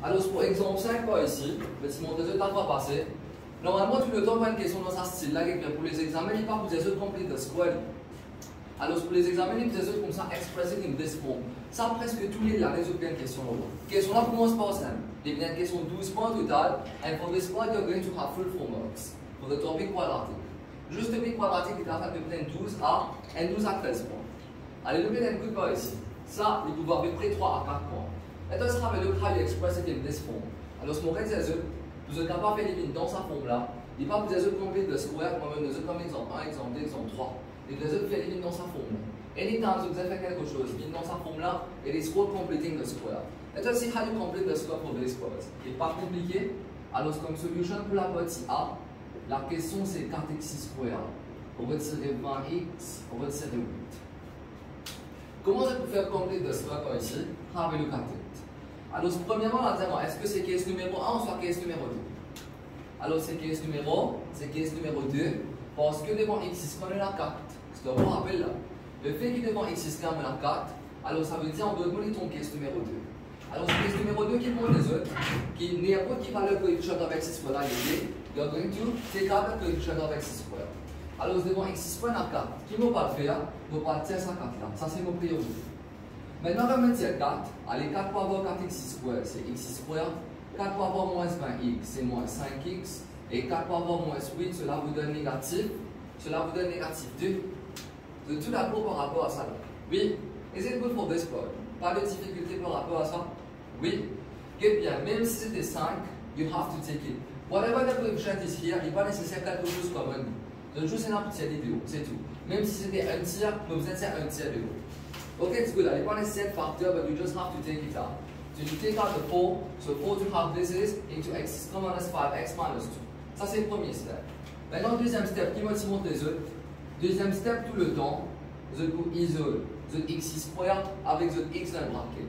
Alors, pour exemple 5 par ici, je vais te montrer ce que tu as passé. Normalement, tout le temps, on a une question dans ce style-là, pour les examens, il n'y a pas pour des autres complete the square. Alors, pour les examens, il y a des autres comme ça, expressed in this form. Ça, presque tous les années, ils ont une question là. Question là commence par simple. Il y a une question 12 points total, and for this point, you're going to have full 4 marks for the topic quadratic. Juste le topic quadratique, il est en train de prendre 12 à et 12 à 13 points. Allez, le un coup par ici. Ça, il peut avoir à peu près 3 à 4 points. Maintenant, ce sera le how you express it in this form. Alors, ce moment, c'est vous êtes capable de faire dans sa forme-là. Il n'y a pas vous avez complete the square, moi-même, nous comme exemple 1, exemple 2, exemple 3. Et vous avez fait dans sa forme-là. Anytime vous avez fait quelque chose, dans sa forme-là, it is called completing the square. Maintenant, c'est how you complete the square for this part. Il n'est pas compliqué. Alors, comme solution pour la partie A, la question c'est 4x square. On va tirer 20x, on va tirer 8. Comment ça peut faire complete the square comme ici? Have a look at it. Alors, premièrement, on va dire, est-ce que c'est case numéro 1 ou soit case numéro 2? Alors, c'est case numéro 2, parce que devant x on a 4. C'est ce qu'on rappelle là. Le fait que devant x on a 4, alors ça veut dire on doit donner ton case numéro 2. Alors, case numéro 2 qui prend les autres, qui n'importe qui va le coefficient of x square là, you are going to take out the coefficient of x square. Alors, devant x square on a 4. Qui ne va pas le faire? On va pas tirer ça 4 là. Ça, c'est mon priorité. Maintenant, on va mettre 4. Allez, 4 pour avoir 4x square, c'est x square. 4 pour avoir moins 20x, c'est moins 5x. Et 4 pour avoir moins 8, cela vous donne négatif. Cela vous donne négatif 2. De tout d'abord par rapport à ça. Oui. Is it good for this part? Pas de difficulté par rapport à ça? Oui. Et bien, même si c'était 5, you have to take it. Whatever the coefficient is here, il n'est pas nécessaire quelque chose comme un. Donc, juste une petite vidéo, c'est tout. Même si c'était un tiers, vous êtes un tiers de l'eau. Okay, it's good. I don't necessary factor, but you just have to take it out. So you take out the 4. So 4 to have this is into x squared minus 5x minus 2. Ça, c'est le premier step. Maintenant, deuxième step, qui me montre les autres. Deuxième step, tout le temps, je peux isoler the x square avec the x dans le bracket.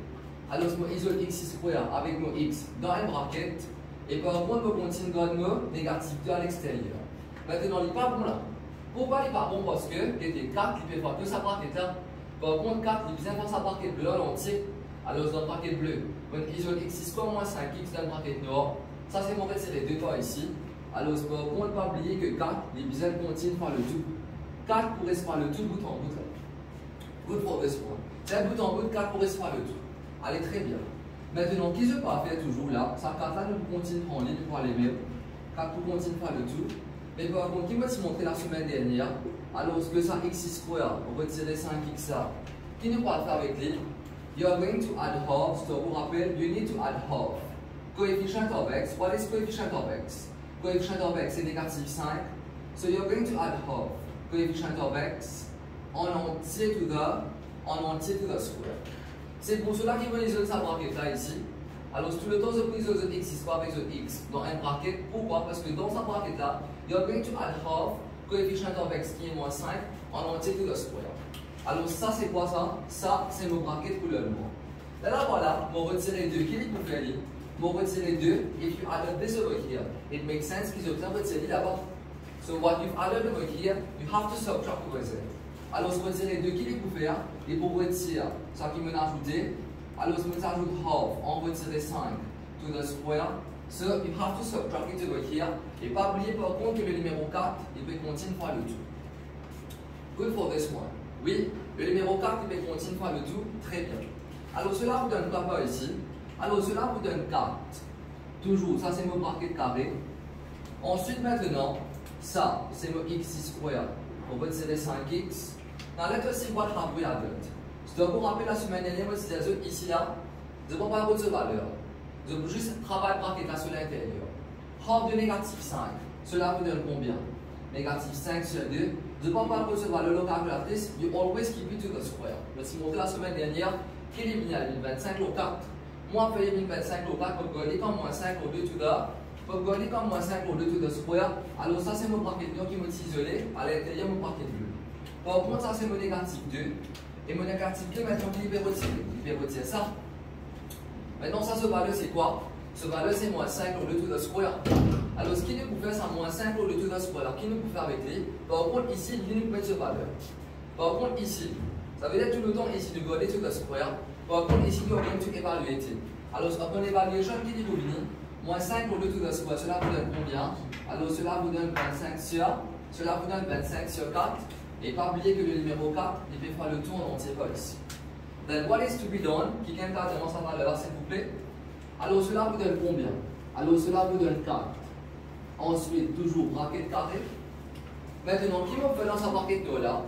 Alors, je isole x square avec mon x dans le bracket. Et par contre, je continue à donner négatif 2 à l'extérieur. Maintenant, il n'est pas bon là. Pourquoi il n'est pas bon? Parce que il y a 4 qui peut faire que ça bracket là. Par contre, 4, il vient faire sa bracket bleue en entier. Alors, dans le bracket bleu, on isole x square moins 5x dans le bracket noir. Ça, c'est mon fait, c'est les deux cas ici. Alors, par contre, pas oublier que 4, il vient continuer par le tout. 4 pourrait se faire le tout bout en bout. Good for this one. C'est un bout en bout, 4 pourrait se faire le tout. Allez, très bien. Maintenant, qui se peut faire toujours là? Ça, 4 là, nous continuons en ligne pour aller mieux. 4 pour continuer par le tout. Mais par contre, qui m'a montré la semaine dernière? Alors, que ça x square, on va retirer 5x là. Qui nous parle faire avec lui? You are going to add half. So, vous rappelez, you need to add half. Coefficient of x. What is coefficient of x? Coefficient of x est négatif 5. So, you are going to add half. Coefficient of x en entier to the square. C'est pour cela qu'il va isoler sa bracket là ici. Alors, tout le temps, je peux isoler x square avec the x dans un bracket. Pourquoi? Parce que dans sa bracket là, you are going to add half. Coefficient of x qui est moins 5 en entier to the square. Alors ça c'est quoi ça? Ça c'est mon bracket couleur noire. Là voilà, mon retirer 2 qui est pour faire lui. Mon retirer 2, if you add this over here, it makes sense qu'ils obtiennent retirer là-bas. So what you've added over here, you have to subtract over there. Alors ce retirer 2 qui est pour faire, et pour retirer, ça qui me ajouté, alors je me ajoute half, on retirer 5 to the square. So you have to subtract it over here. Et pas oublier par contre que le numéro 4, il peut continuer par le tout. Good for this one. Oui, le numéro 4, il peut continuer par le tout. Très bien. Alors cela vous donne quoi par ici? Alors cela vous donne 4. Toujours, ça c'est mon bracket carré. Ensuite maintenant, ça c'est mon x square. On va tirer 5x. Now let us see what have we added. Je dois vous rappeler la semaine dernière, moi c'est ici là. Je ne prends pas votre valeur. Je veux juste travailler bracket là sur l'intérieur. Half de négatif 5, cela vous donne combien? Négatif 5 sur 2. Je ne prends pas recevoir le calculatrice, you always keep it to the square. Je me suis montré la semaine dernière qu'il est venu à 1025 au 4. Moi, je fais 1025 au 4, pour gagner comme moins 5 au 2 to the. Pour gagner comme moins 5 au 2 to the square. Alors, ça, c'est mon bracket blanc qui m'a isolé. À l'intérieur, mon bracket bleu. Par contre, ça, c'est mon négatif 2. Et mon négatif 2, maintenant, il peut retirer. Il peut retirer ça. Maintenant, ça, ce valeur, c'est quoi? Ce valeur, c'est moins 5 au 2 to the square. Alors, ce qui nous peut faire, c'est moins 5 au 2 to the square. Alors, qui nous peut faire avec lui? Par contre, ici, il nous peut mettre ce valeur. Par contre, ici, ça veut dire tout le temps, ici, du go to the square. Par contre, ici, you are going to evaluate it. Alors, upon evaluation, qui dit combiner? Moins 5 au 2 to the square, cela vous donne combien? Alors, cela vous donne 25 sur, cela vous donne 25 sur 4. Et pas oublier que le numéro 4, il peut faire le tour en entier pas ici. Then, what is to be done? Qui vient carrément sa valeur, s'il vous plaît? Alors, cela vous donne combien? Alors, cela vous donne 4. Ensuite, toujours bracket carré. Maintenant, qui me fait dans sa bracket là?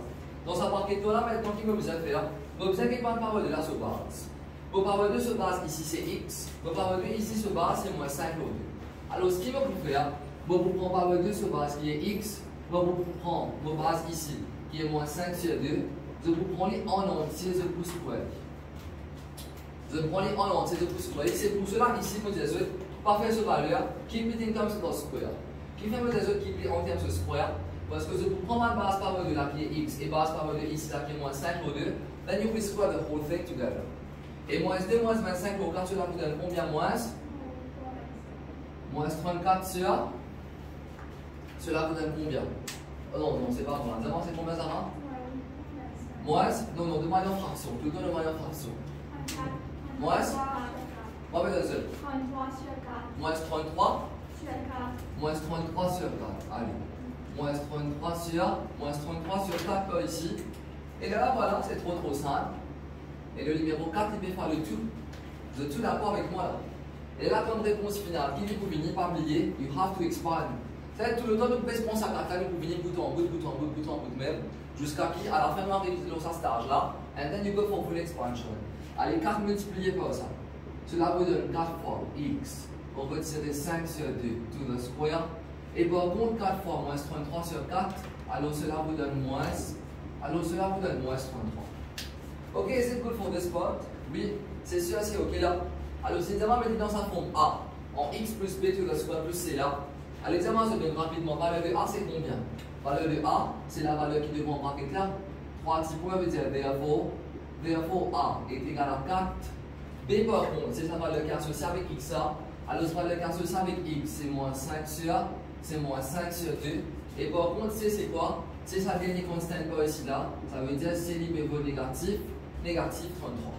Dans sa bracket là, maintenant, qui me besoin de faire? Vous besoin qu'il prenne par de là sur base. Vos power 2 se base ici, c'est x. Vos power 2 ici se base, c'est moins 5 au 2. Alors, ce qui va vous faire, vous prenez power 2 sur base qui est x. Vous prenez vos bases ici, qui est moins 5 sur 2. Vous prenez en entier de pouce square. Vous prenez en entier de pouce square. C'est pour cela, ici, vous dites, pas faire ce valeur, keep it in terms of square. Qui fait que vous keep it en termes de square? Parce que je prends ma base power 2 là qui est x et base power 2 ici là qui est moins 5 au 2. Then you will square the whole thing together. Et moins 2 moins 25 au 4, cela vous donne combien moins? Moins 34 sur. Cela vous donne combien? Oh non, non, c'est pas moi. D'abord, c'est combien ça va? Moins? Non, non, demande en fraction. Plutôt demande en fraction. Moins? Moi, mais seul. 33 sur 4. Moins 33? Sur 4. Moins 33 sur 4. Allez. Moins 33 sur 4 ici. Et là, voilà, c'est trop simple. Et le numéro 4, il peut faire le tout. Vous êtes tout d'accord avec moi là? Et là, comme réponse finale, qui vous finit par oublier, you have to expand. C'est tout le temps, vous pouvez se penser à 4, vous finissez bout en bout, même, jusqu'à qui, à la fin, on arrive dans ce stage-là, and then you go for full expansion. Allez, 4 multiplié par ça. Cela vous donne 4 fois x. On va retirer 5 sur 2 to the square. Et par contre, 4 fois moins 33 sur 4, alors cela vous donne moins. Alors cela vous donne moins 33. Ok, is it good for this part? Oui, c'est sûr, c'est ok là. Alors, si l'examen me dit dans sa forme A, en x plus b to the square plus c là, à l'examen se donne rapidement. Valeur de A, c'est combien? Valeur de A, c'est la valeur qui devant bracket là. 3 petits points veut dire therefore A est égal à 4. B par contre, c'est sa valeur qui est associée avec x là. Alors, sa valeur qui est associée avec x, c'est moins 5 sur 2. Et par contre, c c'est quoi? C'est sa dernière constante par ici là. Ça veut dire c libéraux négatif 33.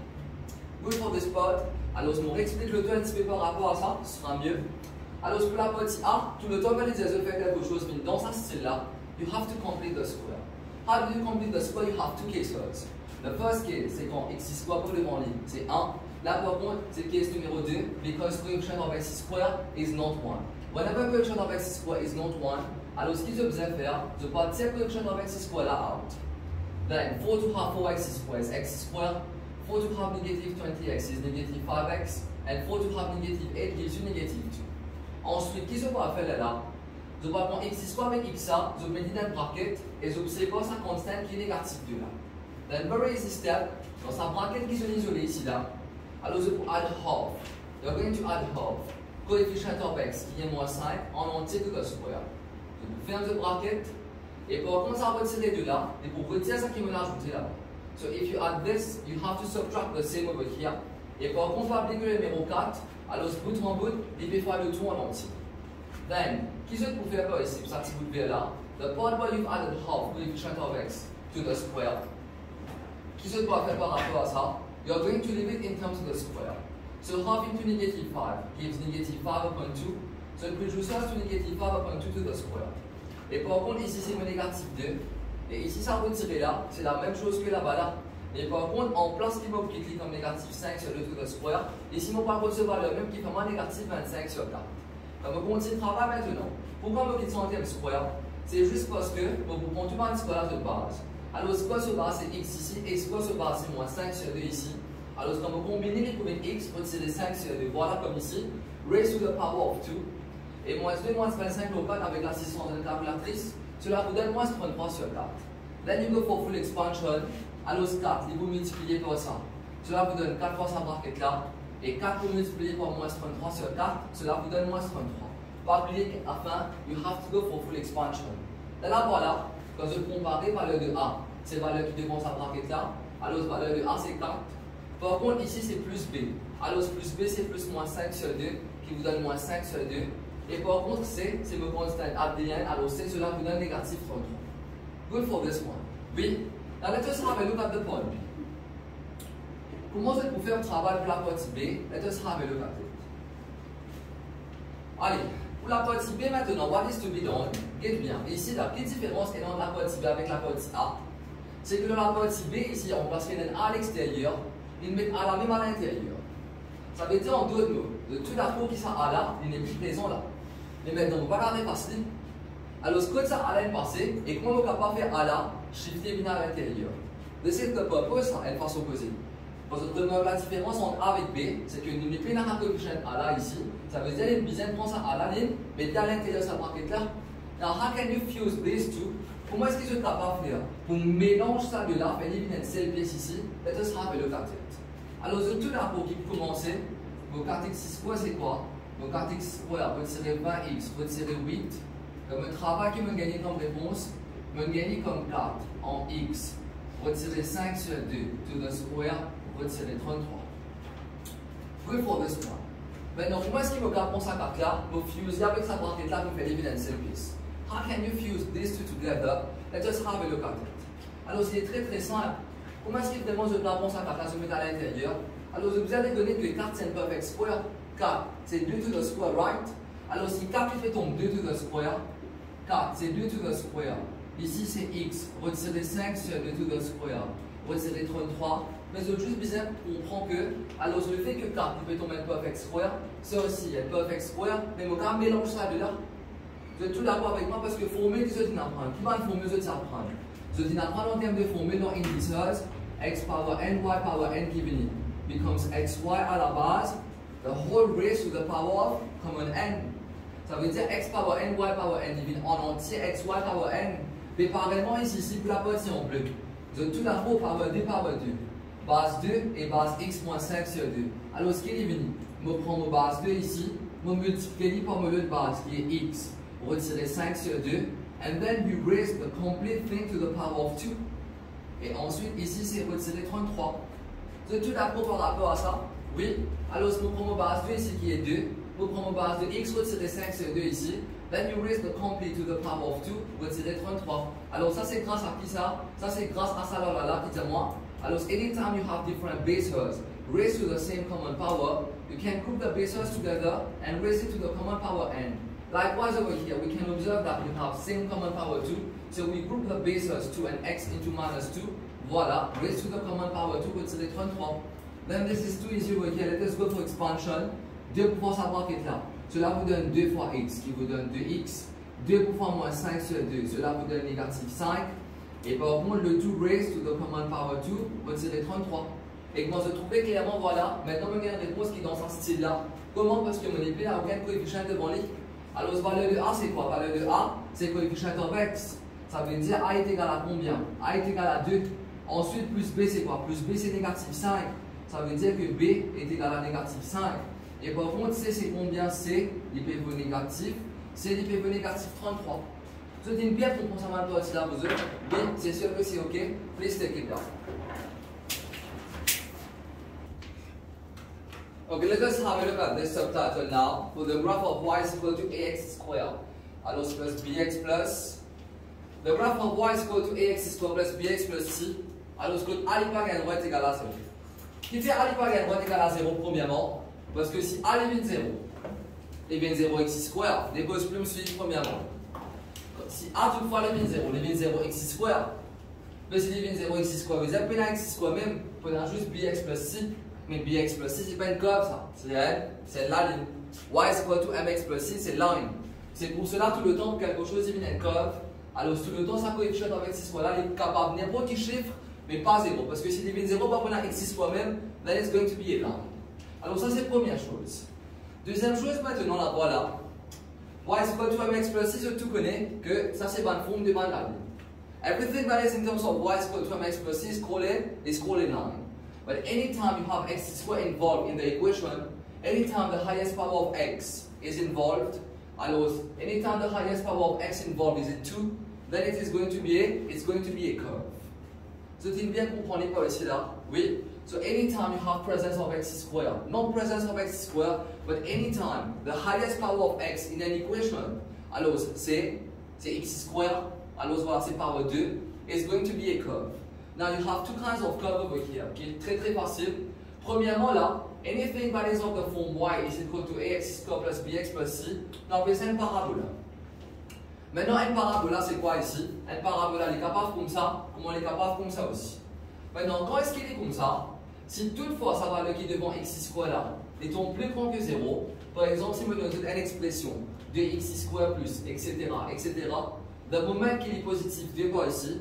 Good for this part. Alors, je vous réexplique le tout un petit peu par rapport à ça, ce sera mieux. Alors, pour la partie A, tout le temps, quand les faire quelque chose, mais dans ce style-là, you have to complete the square. How do you complete the square? You have two cases. The first case, c'est quand x square pour devant ligne, c'est 1. Là, par contre, c'est case numéro 2, because coefficient of x square is not 1. Whenever coefficient of x square is not 1, alors ce qu'ils ont besoin de faire, c'est partir coefficient of x square là out. Then, 4 to have 4x square is x square. 4 to have negative 20x is negative 5x. And 4 to have negative 8 gives you negative 2. Ensuite, qu'est-ce qu'on va faire là? Je vais prendre x square avec x a, je mets dans le bracket et je sais pas sa constante qui est négative 2 là. Then, very easy step, dans sa bracket qui sont isolée ici là, alors je peux add half. You're going to add half. Coefficient of x qui est moins 5 en entier de the square. Je peux faire le bracket. Et par contre, ça va retirer de là, et pour retirer ça qui me l'a ajouté là. So if you add this, you have to subtract the same over here. Et par contre, on va appliquer le numéro 4, alors ce bout en bout, il peut faire le tout en entier. Then, qu'est-ce que vous pouvez faire ici, pour ça petit bout de là? The part where you've added half coefficient of x to the square. Qu'est-ce que vous pouvez faire par rapport à ça? You're going to leave it in terms of the square. So half into negative 5 gives negative 5 upon 2. So it reduces to negative 5 upon 2 to the square. Et par contre, ici c'est mon négatif 2. Et ici, ça retiré là, c'est la même chose que là-bas là. Et par contre, en place l'immeuble qui clique comme négatif 5 sur le tout de square, ici, mon par contre, ce valeur même qui fait moins négatif 25 sur 4. Donc, on continue le travail maintenant. Pourquoi on quitte en termes square? C'est juste parce que vous prenez tout un square de base. Alors, square sur base, c'est x ici, et square sur base, c'est moins 5 sur 2 ici. Alors, quand vous combinez les combines x, vous retirez 5 sur 2. Voilà comme ici, raised to the power of 2. Et moins 2, moins 25 au 4 avec l'assistance de la calculatrice, cela vous donne moins 33 sur 4. Then you go for full expansion. Alors 4, vous multipliez par ça. Cela vous donne 4 fois sa bracket là. Et 4 vous multipliez par moins 33 sur 4, cela vous donne moins 33. Pas oublier qu'à la fin, you have to go for full expansion. Là voilà, quand je compare valeur de A, c'est valeur qui devant sa bracket là. Alors valeur de A c'est 4. Par contre ici c'est plus B. Alors plus B c'est plus moins 5 sur 2 qui vous donne moins 5 sur 2. Et par contre, C, c'est me constant abdien, alors C, cela vous donne négatif 33. Good for this one. Oui. Now let us have a look at the point B. comment c'est pour faire le travail pour la partie B? Let us have a look at it. Allez, pour la partie B maintenant, what is to be done? Get bien. Ici, la petite différence est entre la partie B avec la partie A. C'est que dans la partie B, ici, on place qu'il y a un A à l'extérieur, ils mettent A la même à l'intérieur. Ça veut dire en d'autres mots, de tout la peau qui sont A là, il n'est plus présent là. Mais maintenant, on va la repasser. Alors, ce que ça allait passer, et comment on est capable de faire A là, shifter bien à l'intérieur. De cette purpose, elle passe opposée. Parce que la différence entre A avec B, c'est que nous mettons un coefficient A là ici. Ça veut dire que nous prend ça à la ligne, mais à l'intérieur de cette braquette là. Now, how can you fuse these two? Comment est-ce qu'ils sont capables de faire? Pour mélanger ça de là, faire éliminer une seule pièce ici, let us have a look at it. Alors, de tout là pour commencer, mon cartex 6 fois c'est quoi? Mon cartex 6 fois, retirer 20x, retirer 8. Comme un travail qui me gagne comme réponse, me gagne comme 4 en x, retirer 5 sur 2, to the square, retirer 33. Proof for this one. Maintenant, comment est-ce qu'il me garde ça 4 là? Pour fuser avec sa braquette là, pour faire éliminer une seule pièce. How can you fuse these two together? Let us have a look at it. Alors, c'est très simple. Comment est-ce qu'il vraiment je garde ça 4 là, se mettre à l'intérieur? Alors, vous allez donner que 4 c'est un perfect square. 4 c'est 2 to the square, right? Alors, si 4 il fait tomber 2 to the square, 4 c'est 2 to the square. Ici c'est x, retirer 5 sur 2 to the square, retirer 33. Mais c'est juste bizarre, on comprend que, alors le fait que 4 il peut tomber un perfect square, ça aussi est perfect square, mais on va mélanger ça de là. Vous êtes tous d'accord avec moi parce que former, c'est ce qu'on apprend. Qui va former, c'est ce qu'on apprend. Ce qu'on apprend en termes de former dans indices, x power n, y power n given becomes xy à la base, the whole raised to the power of common n. Ça veut dire x power n, y power n divine en entier, x, y power n. Mais pareillement ici, pour la partie en bleu, vous avez tout d'abord power 2, power 2. Base 2 et base x moins 5 sur 2. Alors ce qui est venu, je prends ma base 2 ici, je multiplie par mon autre base qui est x, retirer 5 sur 2, and then you raise the complete thing to the power of 2. Et ensuite ici c'est retirer 33. Vous avez tout d'abord par rapport à ça? Oui. Alors je prends ma base 2 ici qui est 2. Vous prenez ma base de x, retirer 5 sur 2 ici. Then you raise the complete to the power of 2, retirer 33. Alors ça c'est grâce à qui ça? Ça c'est grâce à ça là qui dit moi. Alors anytime you have different base hairs raised to the same common power, you can group the base hairs together and raise it to the common power n. Likewise over here, we can observe that we have same common power 2. So we group the base hairs 2 and x into minus 2. Voilà, raised to the common power 2, retirer 33. Then this is too easy over here. Let us go for expansion. 2 pour pouvoir savoir qu'est là. Cela vous donne 2 fois x, qui vous donne 2x. 2 pour fois moins 5 sur 2, cela vous donne négatif 5. Et par contre, le 2 raised to the common power 2, retirer 33. Et quand je trouvais clairement, voilà, maintenant on a une réponse qui est dans ce style-là. Comment? Parce que mon épée n'a aucun coefficient devant lui. Alors, la valeur de A, c'est quoi? La valeur de A, c'est coefficient of x. Ça veut dire A est égal à combien? A est égal à 2. Ensuite, plus B, c'est quoi? Plus B, c'est négatif 5. Ça veut dire que B est égal à négatif 5. Et par contre, C c'est combien? C, l'IPV négatif. C, l'IPV négatif 33. Vous dites bien qu'on pense à mal aussi là, vous autres. Mais c'est sûr que c'est OK. Please take it down. Okay, let us have a look at this subtitle now. For the graph of y is equal to ax squared. Alors, c'est plus bx plus. The graph of y is equal to ax squared plus bx plus c. Alors, ce que a l'hypergène droite est égal à 0. Qui fait a l'hypergène droite égal à 0 premièrement? Parce que si A est 0, et bien 0 x square, dépose plus me suivre premièrement. Si A toutefois est 0, les 0 x square, mais si les 0 x square, vous appelez un x square même, vous prenez juste bx plus c, mais bx plus c c'est pas une curve ça, c'est la ligne. Y is equal to mx plus c, c'est line. C'est pour cela tout le temps que quelque chose est une curve, alors tout le temps ça coefficient avec x square là, il est capable n'importe quel chiffre, mais pas 0, parce que si les 0 pas prendre un x square même, then it's going to be a line. Alors ça c'est la première chose. Deuxième chose maintenant, là voilà. Y is equal to mx plus c, je tout connais que ça c'est une forme de ligne. Everything that is in terms of y is equal to mx plus c is called a line. But anytime you have x squared involved in the equation, anytime the highest power of x is involved, alors anytime the highest power of x involved is 2, then it is going to be a curve. So tu bien comprendre par ici là? Oui. So anytime you have presence of x squared, not presence of x squared, but anytime the highest power of x in an equation, alors c'est x squared, alors voilà c'est power 2, is going to be a curve. Now you have two kinds of curve over here, qui est très facile. Premièrement là, anything that is of the form y is equal to ax squared plus bx plus c, on appelle ça une parabola. Maintenant, une parabola, c'est quoi ici? Une parabola, elle est capable comme ça, comme elle est capable comme ça aussi. Maintenant, quand est-ce qu'il est comme ça? Si toutefois sa valeur qui est devant x square là étant plus grand que 0, par exemple, si je me donne une expression de x square plus, etc., the moment qu'il est positif de quoi ici,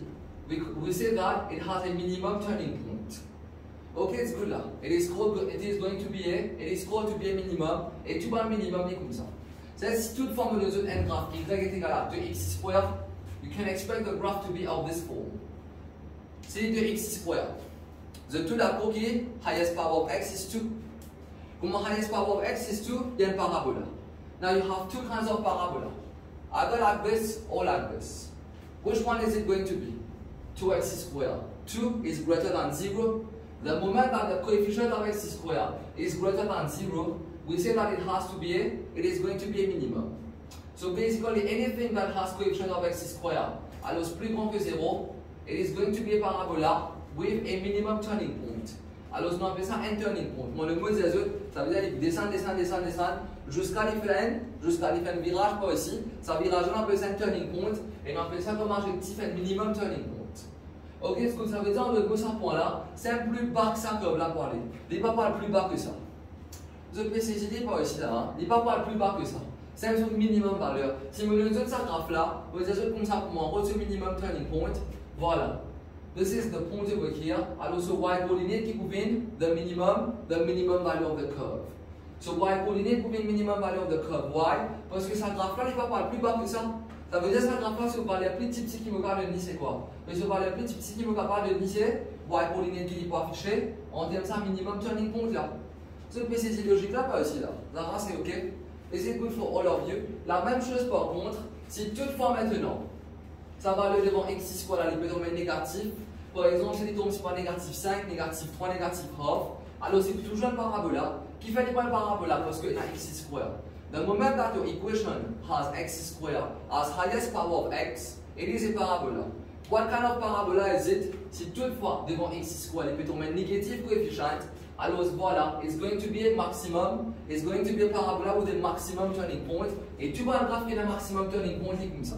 we say that it has a minimum turning point. Okay, it's good là. It is called to be a minimum, et tout le minimum est comme ça. C'est si toutefois me donne un graphe y est égal à 2x square, you can expect the graph to be of this form. C'est 2x square. The two that qui highest power of x is 2. Comme highest power of x is 2, il y a une parabola. Now you have two kinds of parabola. Either like this or like this. Which one is it going to be? 2x square. 2 is greater than 0. The moment that the coefficient of x square is greater than 0, we say that it is going to be a minimum. So basically anything that has coefficient of x square alors plus grand que 0, it is going to be a parabola with a minimum turning point. Alors on appelle ça un turning point. Moi le mot des autres, ça veut dire qu'il descend jusqu'à faire un virage par ici. Ça virage on appelle ça un turning point et on appelle ça comme adjectif un minimum turning point. Ok, ce que ça veut dire le mot ça point là, c'est un plus bas que ça comme là pour aller. Il n'est pas plus bas que ça. Je peux essayer par ici là, il n'est pas plus bas que ça. C'est un minimum valeur. Si je donne ça graphe là, vous avez comme ça pour moi, ce minimum turning point, voilà. This is the point over here. Alors, so y coordinate qui provient the minimum value of the curve. So y coordinate provient minimum value of the curve. Why? Parce que ça graphe là, il va pas plus bas que ça. Ça veut dire que ça graphe là, si vous parlez plus petit qui me parle de ni c'est quoi? Mais si vous parlez plus petit qui me parle de ni c'est y coordinate qui est pas affiché, on dit ça minimum turning point là. Ce PCC logique là, pas ici là. Là, c'est ok. Et c'est good for all of you. La même chose par contre, si toutefois maintenant, ça va aller devant x square, il peut tomber négatif. Par exemple, si il tombe sur négatif 5, négatif 3, négatif half, alors c'est toujours une parabola qui fait pas une parabola parce qu'il y a x square. The moment that your equation has x square as highest power of x, it is a parabola. What kind of parabola is it? Si toutefois devant x square, il peut tomber négatif coefficient, alors voilà, it's going to be a maximum, it's going to be a parabola with a maximum turning point, et tu vois le graphe qui a un maximum turning point comme ça.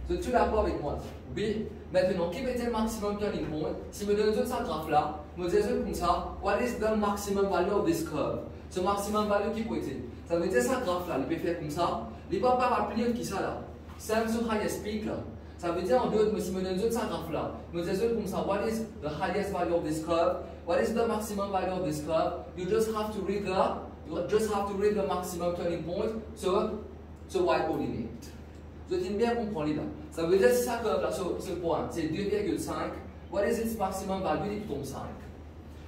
So, tu es d'accord avec moi? Oui. Maintenant, quel est le maximum turning point? Si je me donne ce graphe là, je me dis comme ça, what is the maximum value of this curve? Ce maximum value qui peut être? Ça veut dire ce graphe là, il peut faire comme ça, il ne peut pas rappeler qui ça là. C'est un sur highest peak là. Ça veut dire en d'autres, si je me donne ce graphe là, je me dis comme ça, what is the highest value of this curve? What is the maximum value of this curve? You just have to read the maximum turning point, so y coordinate. Vous devez bien comprendre là. Ça veut dire que si ça curve là, ce point, c'est 2,5. What is its maximum value? Il tombe 5.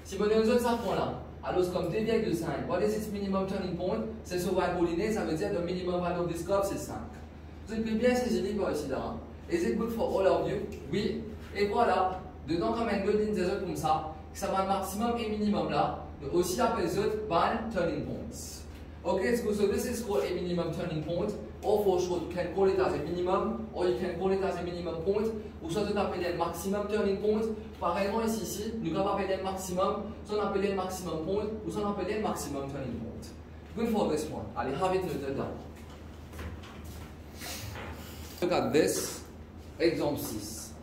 Si vous donne ça point là, alors c'est comme 2,5. What is its minimum turning point? C'est ce y coordinate, ça veut dire que le minimum value of this curve c'est 5. Vous devez bien saisir par ici là. Is it good for all of you? Oui. Et voilà, dedans comme un golden desert comme ça, ça va un maximum et minimum là, aussi appelé turning points. Okay, so this is called a minimum turning point, or for short, you can call it as a minimum, or you can call it as a minimum point, ou soit on appelle un maximum turning point. Pareillement ici, nous pouvons appeler un maximum, soit on appelle un maximum point, ou soit on appelle un maximum turning point. Good for this one. Allez, have it noted down. Look at this, exemple 6.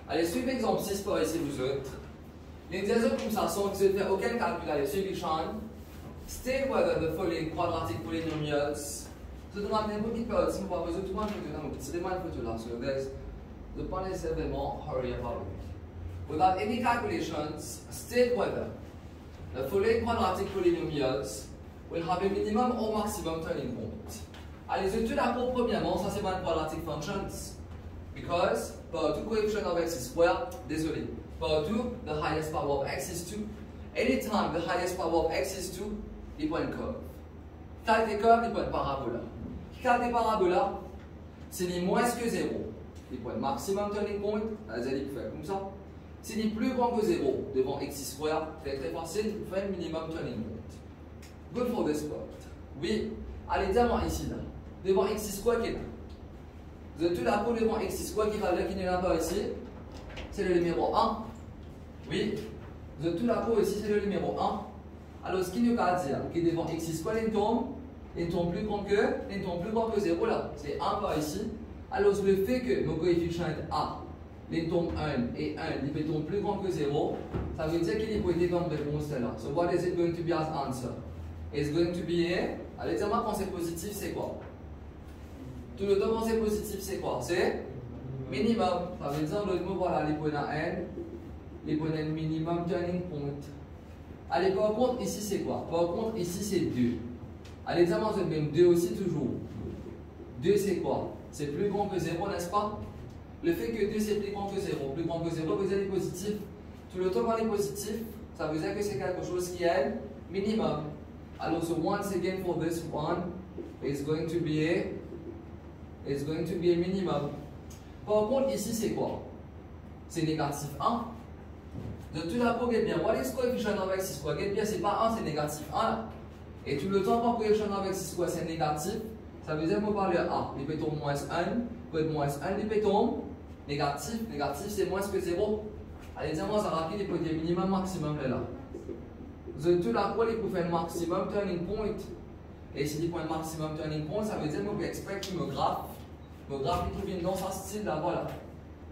Allez, suivez exemple 6 pour essayer vous autres. Les deux comme ça sont que vous ne faites aucun calcul, allez, suivez Sean. State whether the following quadratic polynomials. So the one name keep out some powers to one photo now. It's the one photo last. So there's the point is seven more hurry about it. Without any calculations, state whether the following quadratic polynomials will have a minimum or maximum turning point. Allez, je te d'abord premièrement, ça c'est one quadratic functions. Because power 2 coefficient of x is square, désolé. Power 2, the highest power of x is 2. Anytime the highest power of x is 2, il prend une curve. Quand il curve, il prend une parabola. Quand il parabola, s'il est moins que 0, il prend un maximum turning point, il fait comme ça. S'il est plus grand que 0 devant x square, c'est très facile, il fait un minimum turning point. Good for this part. Oui, allez, dis-moi ici, là, devant x square qui est là. Vous avez tout la peau devant x square qui va là, qui n'est là pas ici. C'est le numéro 1. Oui. Vous avez tout la peau ici, c'est le numéro 1. Alors, ce qu'il nous a dit, que devant x square, il tombe plus grand que 0 là. C'est 1 par ici. Alors, le fait que mon coefficient A, il tombe 1 et 1, il peut tomber plus grand que 0, ça veut dire qu'il peut être comme réponse là. So, what is it going to be as answer? It's going to be A. Allez, dis-moi quand c'est positif, c'est quoi? Tout le temps quand c'est positif, c'est quoi? C'est minimum. Ça veut dire, l'autre mot, voilà, les points à N, les points à N minimum turning point. Allez, par contre, ici, c'est quoi? Par contre, ici, c'est 2. Allez, dis-moi, c'est même 2 aussi, toujours. 2, c'est quoi? C'est plus grand que 0, n'est-ce pas? Le fait que 2 c'est plus grand que 0 veut dire qu'il est positif. Tout le temps quand il est positif, ça veut dire que c'est quelque chose qui est minimum. Alors, so once again for this one, it's going to be a minimum. Par contre, ici c'est quoi? C'est négatif 1. De tout d'abord, get bien. What is coefficient of x square? Get bien, c'est pas 1, c'est négatif 1. Et tout le temps quand coefficient of x square c'est négatif, ça veut dire qu'on parle de A. Il peut tomber moins 1, peut être moins 1, il peut tomber négatif. Négatif, c'est moins que 0. Allez, dis-moi, ça rapide, il peut être minimum, maximum là. De tout d'abord, il peut faire un maximum turning point. Et si il prend un maximum turning point, ça veut dire qu'on peut expecter mon graphe. Mon graphe, il trouve dans sa style là, voilà.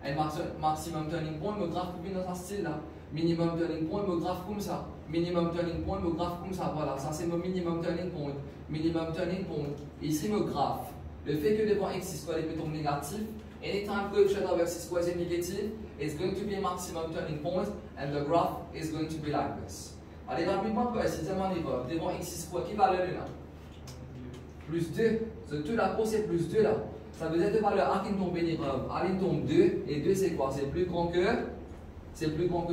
Un maximum turning point, mon graphe trouve dans sa style là. Minimum turning point, mon graphe comme ça. Minimum turning point, mon graphe comme ça, voilà. Ça, c'est mon minimum turning point. Minimum turning point. Ici, mon graphe. Le fait que devant x square il peut tomber négatif, anytime coefficient of x square is negative, it's going to be a maximum turning point, and the graph is going to be like this. Allez, rapidement, pour essayer de m'en devant x square, qui va le là? Plus 2. Ce tout là, c'est plus 2 là. Ça veut dire que par le A qui tombe bénéfique, A il tombe 2, et 2 c'est quoi? C'est plus grand que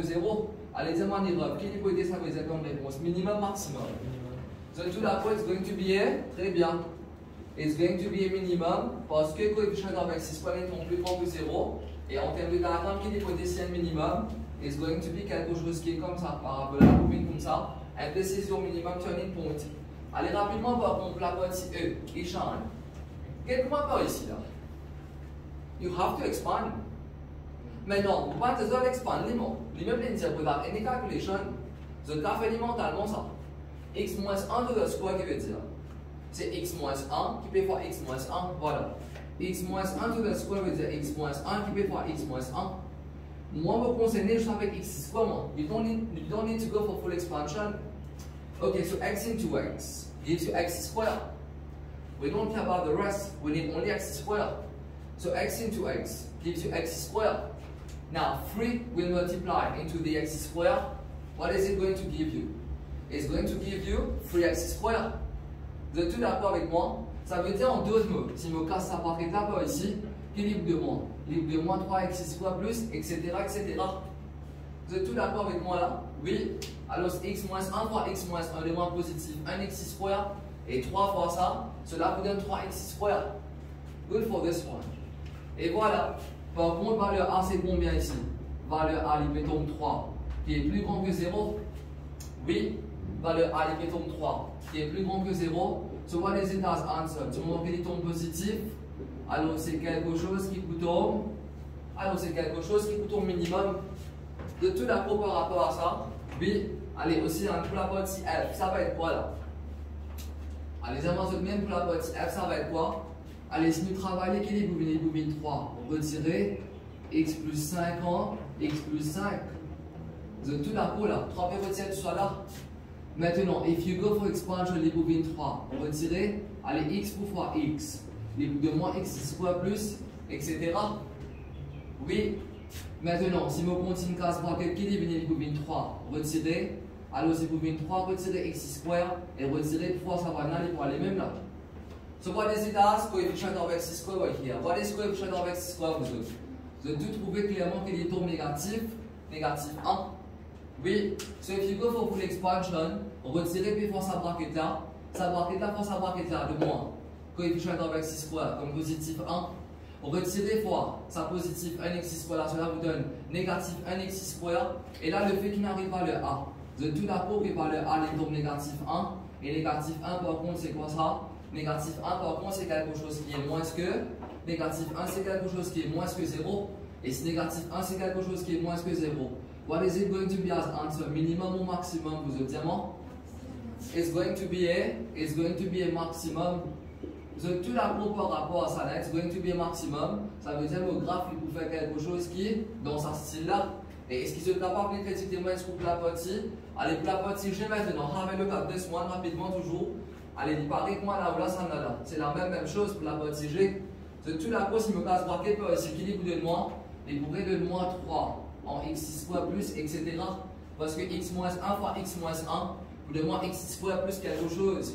0. Allez, dis-moi en Europe, qui est ça veut dire comme réponse? Minimum, maximum. So tout là, it's going to be a, très bien. It's going to be a minimum, parce que coefficient of x square est plus grand que 0. Et en termes de diagramme, qui est potentiel minimum, is going to be quelque chose qui est comme ça, par rapport à la combine comme ça. And this is your minimum turning point. Allez, rapidement, par contre, la partie E, il change. Quelque part par ici, là. You have to expand. Maintenant, vous ne pouvez pas expand les mots. Les mêmes lignes, vous avez any calculation. Vous avez fait mentalement ça. X moins 1 to the square, qui veut dire? C'est x moins 1 qui peut faire x moins 1. Voilà. X moins 1 to the square veut dire x moins 1 qui peut faire x moins 1. Moi, me concerner juste avec x square. Moi. You don't need to go for full expansion. Okay, so x into x gives you x square. We don't care about the rest. We need only x square. So x into x gives you x square. Now 3 will multiply into the x square. What is it going to give you? It's going to give you 3x square. Vous êtes tous d'accord avec moi? Ça veut dire en deux mots. Si je me casse ça par étape par ici, qui libre de moins? Libre de moins 3x square plus, etc. etc. Vous êtes tous d'accord avec moi là? Oui. Alors x moins 1 fois x moins 1 élément positif, 1x square et 3 fois ça, cela vous donne 3x square. Good for this one. Et voilà. Par contre, valeur A c'est combien ici? Valeur A, il tombe 3, qui est plus grand que 0. Oui. Valeur A, il tombe 3, qui est plus grand que 0. So what is it as answer? Du moment qu'il tombe positif, alors c'est quelque chose qui vous tombe. Alors c'est quelque chose qui vous tombe minimum. De tout d'accord par rapport à ça. Oui. Allez, aussi pour la partie F, ça va être quoi là? Allez, même pour la partie F, ça va être quoi? Allez, si nous travaillons l'équilibre bobine 3, on retirer x plus 5 en x plus 5. Vous êtes tout d'accord là? 3 peut tout ça là. Maintenant, if you go for expansion les bobines 3, on retirer, allez, x pour fois x, de moins x square plus, etc. Oui. Maintenant, si je continue à bracket qui est les bobines 3, retirer, alors si bobine 3, retirer x square et retirer 3, ça va aller pour aller même là. So what is it as? Coefficient of x square right here. What is coefficient of x square vous autres? Vous avez dû trouver clairement qu'il est tour négatif, négatif 1. Oui, so if you go for full expansion, retirer puis faire sa bracket là fois sa bracket là de moins. Coefficient of x square comme positif 1. Retirer fois sa positif 1x square là, cela vous donne négatif 1x square. Et là, le fait qu'il n'arrive pas le A. Vous êtes tout d'accord que par le A, il tombe négatif 1. Et négatif 1 par contre, c'est quoi ça? Négatif 1 par contre, c'est quelque chose qui est moins que. Négatif 1, c'est quelque chose qui est moins que 0. Et si négatif 1, c'est quelque chose qui est moins que 0. What is it going to be as answer? Minimum ou maximum, vous êtes diamant? is going to be a maximum. Tout l'apport par rapport à ça, là, it's going to be a maximum. Ça veut dire que le graphe, il peut faire quelque chose qui est dans ce style-là. Et est-ce qu'il est capable de critiquer moi, est-ce qu'on peut la partie? Allez, pour la partie, j'ai maintenant, have a look at this one rapidement toujours. Allez, il paraît que moi, là, ou là, ça, là. C'est la même chose pour la partie G. Tout l'apport, s'il me casse braquet, c'est qu'il vous donne moi. Il pourrait donner moins 3 en x square plus, etc. Parce que x moins 1 fois x moins 1, vous donnez moins x square plus quelque chose.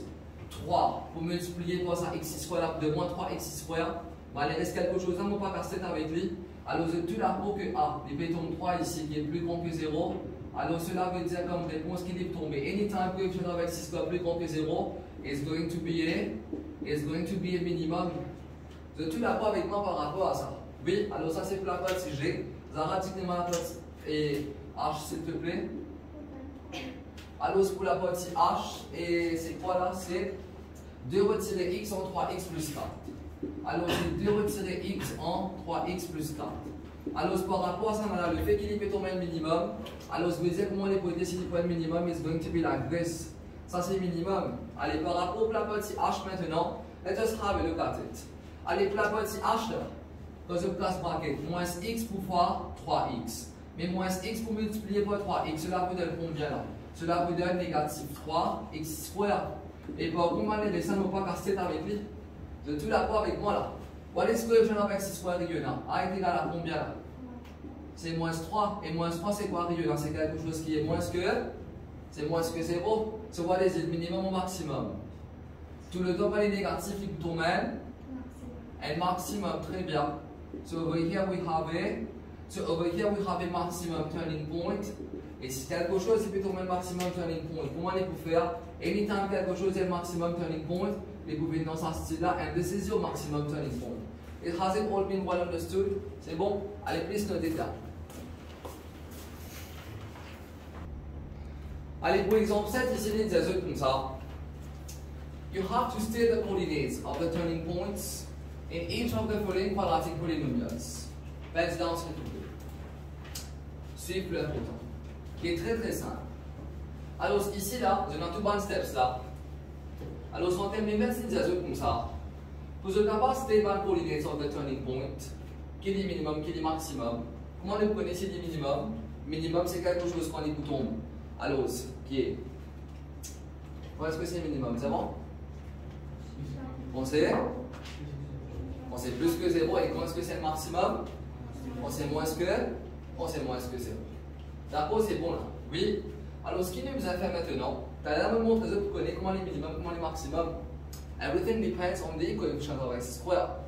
3 pour multiplier par ça x square là, de moins 3 x square. Bah, il reste quelque chose, on ne va pas casser avec lui. Alors, tout l'apport que A, il béton 3 ici qui est plus grand que 0. Alors, cela veut dire comme réponse qu'il est tombé. Anytime coefficient of x square plus grand que 0 is going to be a minimum. Tout l'apport avec moi par rapport à ça. Oui, alors ça c'est pour la partie G. Zara, dites-moi la partie et H s'il te plaît. Alors pour la partie H, et c'est quoi là? C'est 2 retirer x en 3x plus 4. Alors c'est 2 retirer x en 3x plus 4. Alors par rapport à ça, on a le fait qu'il peut tomber le minimum. Alors je veux dire comment les points décider pour le minimum is going to be like this. Ça c'est minimum. Allez, par rapport à la partie H maintenant, let us have a look at it. Allez, pour la partie H là, dans une place bracket, moins x pour fois 3x. Mais moins x pour multiplier par 3x, cela vous donne combien là? Cela vous donne négatif 3x square. Et par contre, on les ne pas casser avec lui. De tout l'apport avec moi là. What is coefficient of x square regional? A est égal à combien là? C'est moins 3. Et moins 3 c'est quoi regional? C'est quelque chose qui est moins que? C'est moins que 0. So what is it? Minimum ou maximum? Tout le temps, les négatifs, ils tombent. And maximum, très bien. So over here we have a maximum turning point. Et si quelque chose est plutôt même maximum turning point, comment on peut faire? Anytime quelque chose est maximum turning point, vous pouvez dans ce style-là, and this is your maximum turning point. It hasn't all been well understood. C'est bon? Allez, please notez ça. Allez, pour exemple 7, ici, il y a des comme ça. You have to state the coordinates of the turning points in each of the following quadratic polynomials. Faites dans ce que vous voulez. Suivez le important, qui est très simple. Alors ici là, je n'ai tout bon steps là. Alors si on termine même si des comme ça, vous êtes capable de state the coordinates of the turning point, qui est le minimum, qui est le maximum. Comment vous connaissez le minimum? Minimum c'est quelque chose qu'on écoute tombe. Alors qui est? Est-ce que c'est le minimum? C'est bon? On sait plus que 0 et quand est-ce que c'est le maximum? On sait moins que 0. D'accord, c'est bon là? Oui. Alors ce qu'il nous a fait maintenant, tu as la même montre pour connaître comment les minimums, comment les maximums. Everything depends on the coefficient of x square.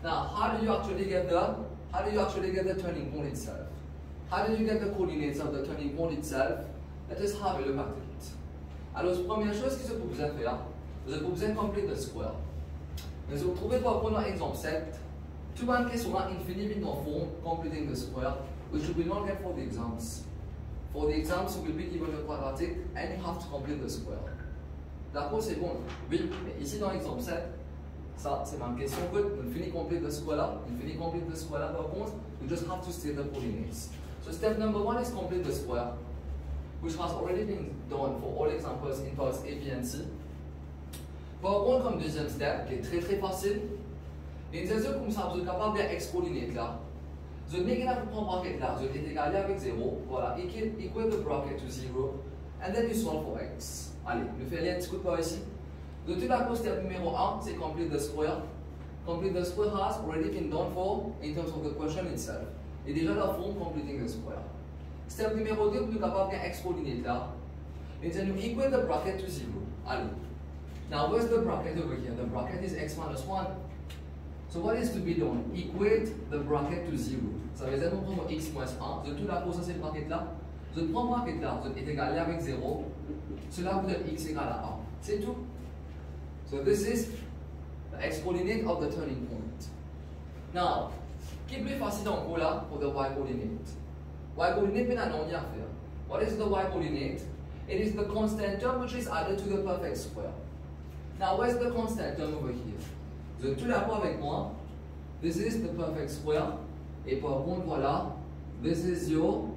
Now, how do you actually get the turning point itself? How do you get the coordinates of the turning point itself? Let us have a look at it. Alors, la première chose que vous pouvez faire, vous pouvez complete the square. Mais vous trouvez par rapport à l'exemple 7, tout le monde qui sera infini in form completing the square, which you will not get for the exams. For the exams, you will be given a quadratic and you have to complete the square. D'accord, c'est bon. Oui, mais ici dans l'exemple 7, ça c'est ma question que vous finissez complete the square là, par contre, you just have to state the coordinates. So step number 1 is complete the square, which has already been done for all examples in parts A, B and C. Par contre, comme deuxième step, qui est très facile, et une deuxième comme ça, vous êtes capable de faire X coordinate là. Vous êtes là pour prendre bracket là, vous êtes égalé avec 0, voilà, equal the bracket to 0, and then you solve for X. Allez, nous faisons un petit coup de par ici. De tout d'abord, step numéro 1, c'est complete the square. Complete the square has already been done for in terms of the question itself. Et déjà la forme completing the square. Step numéro 2, vous êtes capable de faire X coordinate là, and then you equal the bracket to 0. Allez. Now, where's the bracket over here? The bracket is x minus 1. So what is to be done? Equate the bracket to 0. Ça veut dire que nous prenons x moins 1. De tout la cause à cette bracket là. Je prends le bracket là, vous êtes égalé avec 0. Cela vous donne x égale à 1. C'est tout. So this is the x coordinate of the turning point. Now, qui est plus facile encore là pour the y coordinate? Y coordinate, maintenant, on y a à faire. What is the y coordinate? It is the constant term which is added to the perfect square. Now, where's the constant term over here? Vous êtes tous d'accord avec moi? This is the perfect square. Et par contre, voilà, this is your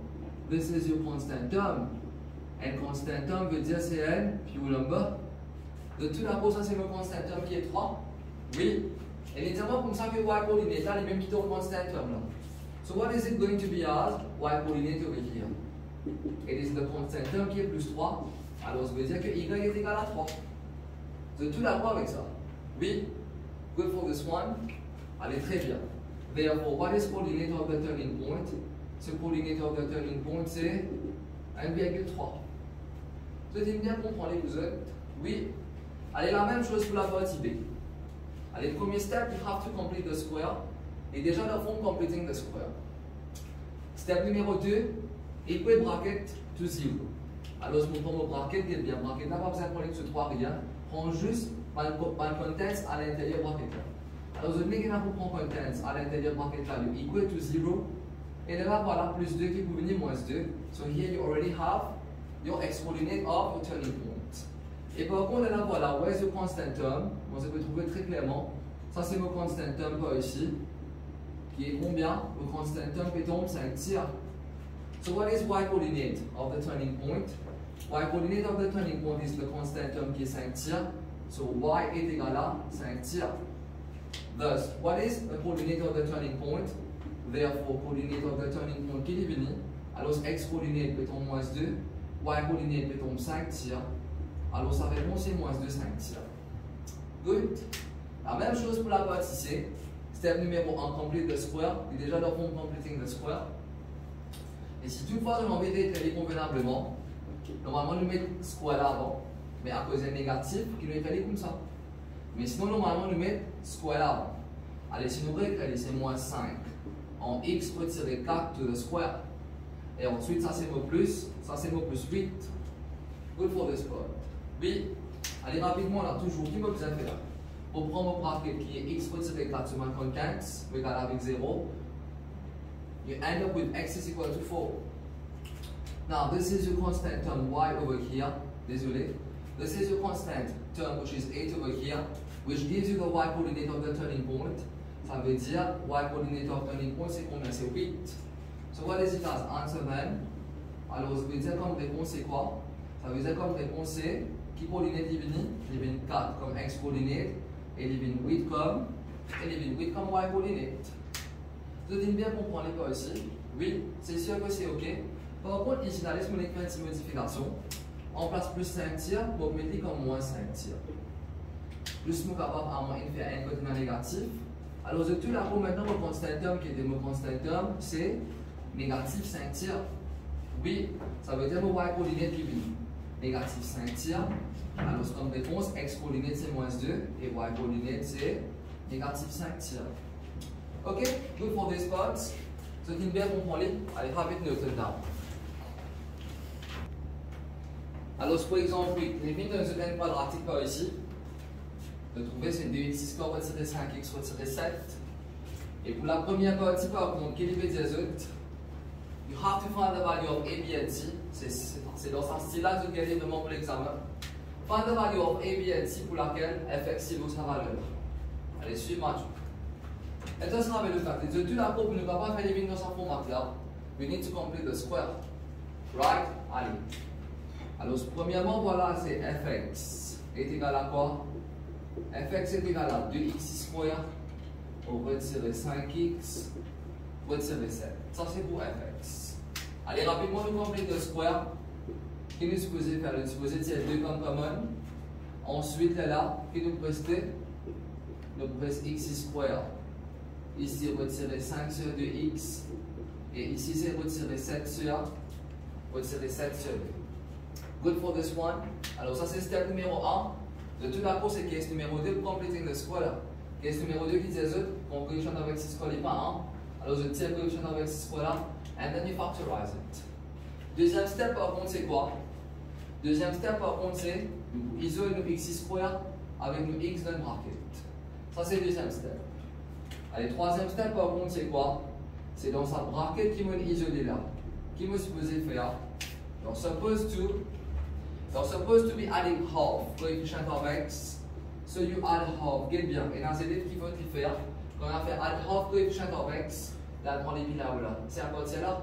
constant term. Un constant term veut dire c'est un pure number. De tout d'abord, ça c'est mon constant term qui est 3. Oui. Et évidemment, comme ça que y coordinate là, les mêmes qui sont constant term là. So what is it going to be as y coordinate over here? It is the constant term qui est plus 3. Alors ça veut dire que y est égal à 3. Vous êtes tout d'accord avec ça? Oui. Good for this one. Allez, très bien. Therefore, what is coordinate of the turning point? Ce coordinate of the turning point, c'est 1,3. Vous êtes bien comprendre les autres? Oui. Allez, la même chose pour la partie B. Allez, premier step, you have to complete the square. Et déjà, dans le fond, completing the square. Step numéro 2, equate bracket to 0. Alors, je prends mon bracket, bien, bracket n'a pas besoin de prendre ce 3 rien. Prends juste un contents à l'intérieur bracket là. Alors, je vais prendre contents à l'intérieur bracket là, you equate to 0. Et là, voilà, plus 2 qui peut venir moins 2. So here you already have your x-coordinate of your turning point. Et par contre, là, voilà, where's your constant term? Bon, ça peut trouver très clairement. Ça, c'est mon constant term par ici. Qui est combien? Le constant term qui tombe 5 tiers. So what is y-coordinate of the turning point? Y-coordinate of the turning point is the constant term qui est 5 tiers. So y est égal à 5 tiers. Thus, what is the coordinate of the turning point? Therefore, coordinate of the turning point qui est venu. Alors, x-coordinate peut tomber moins 2. Y-coordinate peut tomber 5 tiers. Alors, sa réponse est moins 2, 5 tiers. Good. La même chose pour la partie C. Step numéro 1, complete the square. Et déjà, dans le fond, completing the square. Et si toutefois, on a envie d'écrire convenablement, normalement, nous mettons square là avant. Mais à cause d'un négatif, qui nous écrit comme ça. Mais sinon, normalement, nous mettons square là avant. Allez, si nous réécrivons, c'est moins 5. En x retirer 4 to the square. Et ensuite, ça c'est mot plus, ça c'est mot plus 8. Good for this part. Oui, allez rapidement là, toujours, qui m'a besoin de faire? Pour prendre mon bracket qui est x retiré 4 sur moins 15, égal avec 0, you end up with x is equal to 4. Now, this is your constant term y over here. Désolé. This is your constant term which is 8 over here, which gives you the y coordinate of the turning point. Ça veut dire y coordinate of turning point, c'est combien? C'est 8. So what is it as? Answer then. Alors, ça veut dire comme réponse c'est quoi? Ça veut dire comme réponse c'est qui coordinate il vient 4 comme x coordinate et il vient 8 comme y coordinate. Vous devez bien comprendre les cas ici. Oui, c'est sûr que c'est ok. Par contre, ici, dans laisse-moi écrire une petite modification. On place plus 5 tiers pour mettre comme moins 5 tiers. Plus nous capable à moins de faire un côté négatif. Alors, de tout là-haut, maintenant, mon constant terme qui est mon constant terme, c'est négatif 5 tiers. Oui, ça veut dire mon y coordinate qui vient négatif 5 tiers. Alors, comme réponse, x coordinate c'est moins 2 et y coordinate c'est négatif 5 tiers. Ok, good for this part. Ce qui est bien comprendre, allez, rapide note down. Alors, par exemple, les lignes d'un zone quadratique par ici. De trouver c'est 2x score retiré 5x retiré 7. Et pour la première partie, par contre, qu'il veut dire you have to find the value of a, b and c. C'est dans ce style-là que vous gagnez demande pour l'examen. Find the value of a, b and c pour laquelle fx vaut sa valeur. Allez, suivez-moi. Et ça sera avec le fait. De tout d'abord, vous ne pouvez pas faire les lignes dans sa format là. We need to complete the square. Right? Allez. Alors, premièrement, voilà, c'est fx est égal à quoi? Fx est égal à 2x square, on retire 5x, retirer 7. Ça c'est pour fx. Allez, rapidement, nous complétons le square. Qu'est-ce que nous supposons faire? Nous supposons tirer 2 comme common. Ensuite, là, qu'est-ce que nous prestons? Nous prestons x square. Ici, retirer 5 sur 2x. Et ici, c'est retirer 7 sur 2. Good for this one. Alors, ça c'est step numéro 1. De tout d'abord, c'est case numéro 2 pour compléter le square. Case numéro 2 qui dit qu'on coefficient avec 6 square n'est pas 1. Alors, je tire coefficient avec 6 square là, and then you factorize it. Deuxième step, par contre, c'est quoi? Deuxième step, par contre, c'est nous isoler nos x square avec nos x dans le bracket. Ça, c'est le deuxième step. Allez, troisième step, par contre, c'est quoi? C'est dans sa bracket qui m'a isolé là. Qui m'a supposé faire? Donc, supposed to be adding half coefficient of x. So you add half, get bien. Et dans ces livres qu'il faut faire, quand on a fait add half coefficient of x, là, on est là ou là. C'est à partir là.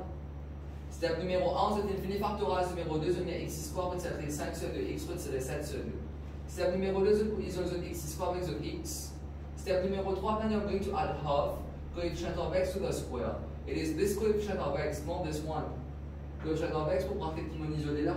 Step numéro 1, c'est l'infini factorial numéro 2, on a x square retirer 5 sur 2, x retirer 7 sur 2. Step numéro 2, ils ont x square avec x. Step numéro 3, then you're going to add half coefficient of x to the square. It is this coefficient of x, not this one. Coefficient of x pour bracket qui m'ont isolé là.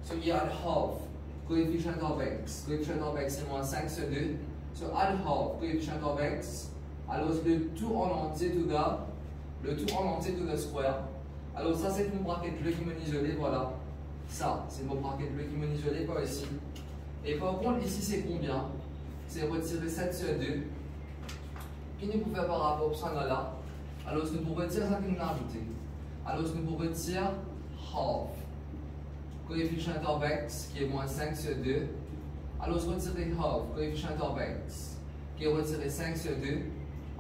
So you add half coefficient of x. Coefficient of x c'est moins 5 sur 2. So add half coefficient of x. Alors le tout en entier to the square. Alors ça c'est mon bracket bleu qui m'ont isolé, voilà. Ça c'est mon bracket bleu qui m'ont isolé par ici. Et par contre ici c'est combien? C'est retirer 7 sur 2. Qui nous pouvait par rapport à ça là? Alors nous pouvons retirer ça qui nous a ajouté. Alors nous pouvons retirer half coefficient of x qui est moins 5 sur 2. Alors retirer half coefficient of x qui est retiré 5 sur 2.